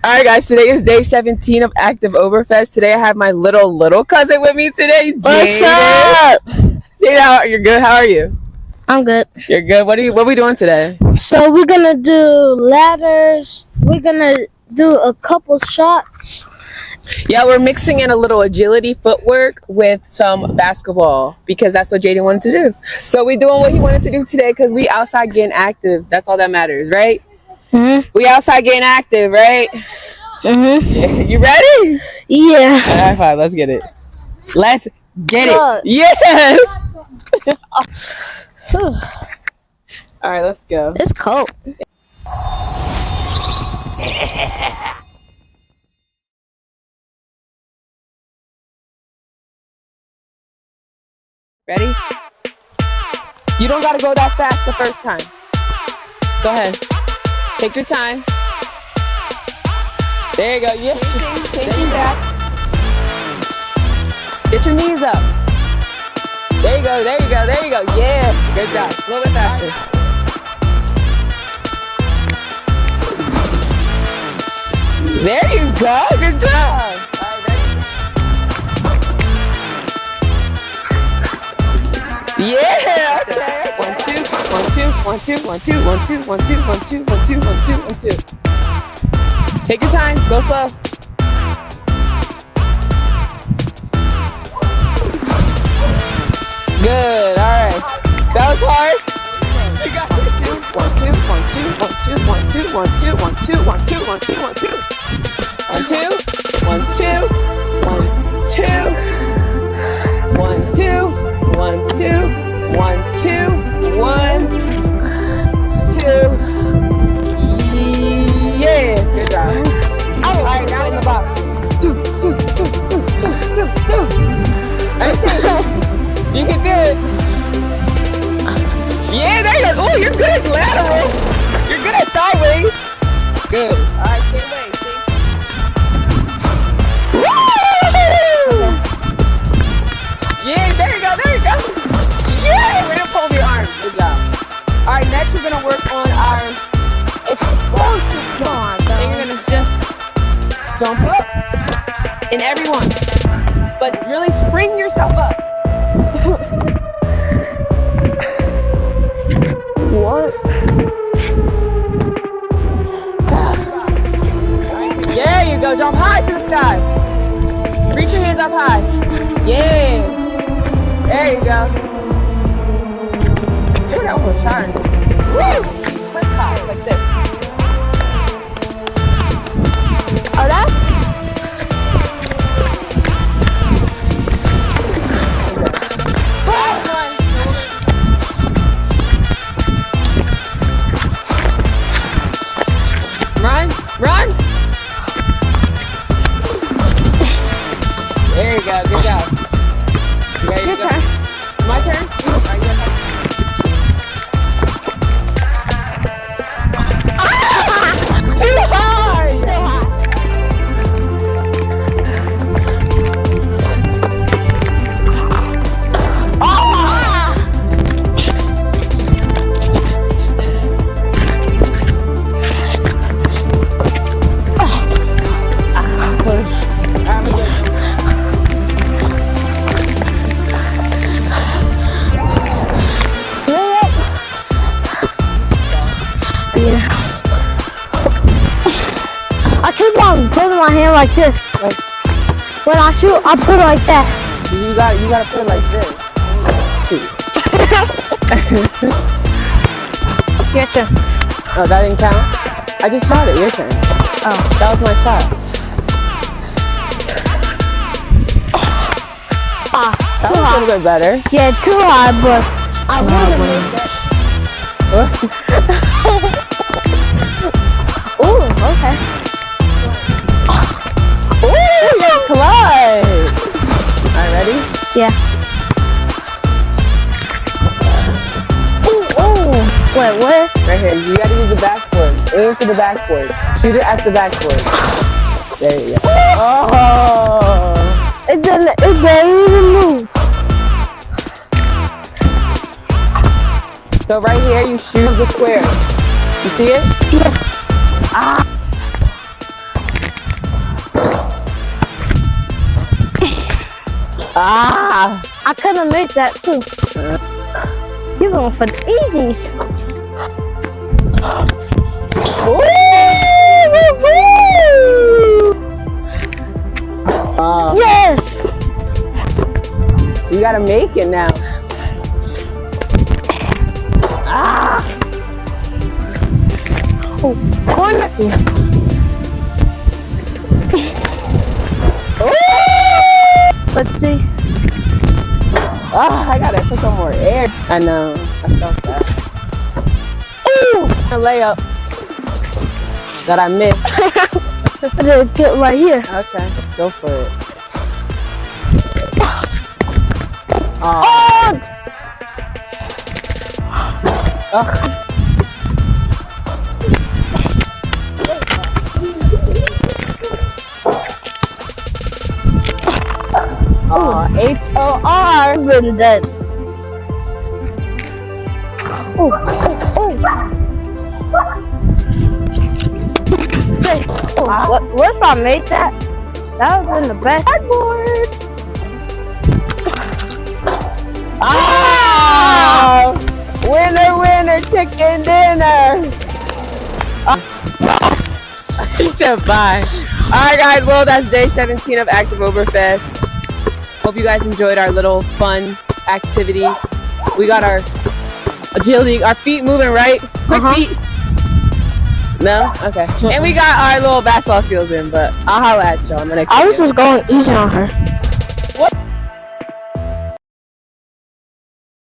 Alright guys, today is day 17 of Active-Ober Fest. Today I have my little cousin with me today. What's up? Jaden, you're good? How are you? I'm good. You're good? What are we doing today? So we're gonna do ladders. We're gonna do a couple shots. Yeah, we're mixing in a little agility footwork with some basketball because that's what Jaden wanted to do. So we're doing what he wanted to do today because we outside getting active. That's all that matters, right? Mm-hmm. We outside getting active, right? Mm-hmm. You ready? Yeah. High five. Let's get it. Let's get Good. it. Yes. All right, let's go. It's cold. Ready? You don't gotta go that fast the first time. Go ahead. Take your time. There you go. Yeah. Then you back. Get your knees up. There you go. There you go. There you go. Yeah. Good job. A little bit faster. There you go. Good job. Yeah, okay. 1, 2, 1, 2, 1, 2, 1, 2, 1, 2, 1, 2, 1, 2, 1, 2, 1, 2, 1, 2. Take your time, go slow. Good, alright. That was hard. You got it. 1, 2, 1, 2, 1, 2, 1, 2, 1, 2, 1, 2, 1, 2, 1, 2, 1, 2. 1, 2, 1, 2, 1, 2. 1, 2, 1, 2, 1, 2. Yeah, good job. All right, now in the box. Do. You can do it. Yeah, there you go. Oh, you're good at lateral. You're good at sideways. Good. All right, same way. Yeah, there you go, there you go. Yeah, way to pull your arm. Good job. All right, next we're gonna work on our explosive jump. And you're gonna just jump up in everyone, but really spring yourself up. What? There you go. Jump high to the sky. Reach your hands up high. Yeah. There you go. Ooh, that one was hard. Woo! Quick hops like this. Oh, that? Run! There you go. Good job. Your turn. My turn? Alright, your turn. Too hard! Putting my hand like this. Like, when I shoot, I put it like that. You gotta put it like this. Your turn. Oh, that didn't count? I just shot it. Your turn. Oh. That was my shot. That was a little bit better. Yeah, too hard, but I would have. Ooh, okay. Ooh, you collide. Alright, ready? Yeah. Ooh. Wait, what? Right here. You gotta use the backboard. Aim for the backboard. Shoot it at the backboard. There you go. Oh! It didn't even move. So right here, you shoot the square. You see it? Yeah. Ah! Ah! I could have made that too. You're going for the easies. Yes! You gotta make it now. Ah! Oh, corner. Let's see. Ah, I gotta put some more air. I know. I felt that. Ooh! A layup that I missed. I just get right here. Okay, go for it. Oh! H-O-R. Been dead. Oh, oh, oh. What if I made that? That would have been the best. Cardboard. Ah! Winner, winner, chicken dinner. He said bye. Alright guys, well that's day 17 of Active-Ober Fest. Hope you guys enjoyed our little fun activity. We got our agility, our feet moving, right? Quick feet. No? Okay. And we got our little basketball skills in, but I'll holla at y'all in the next video. I was just going easy on her.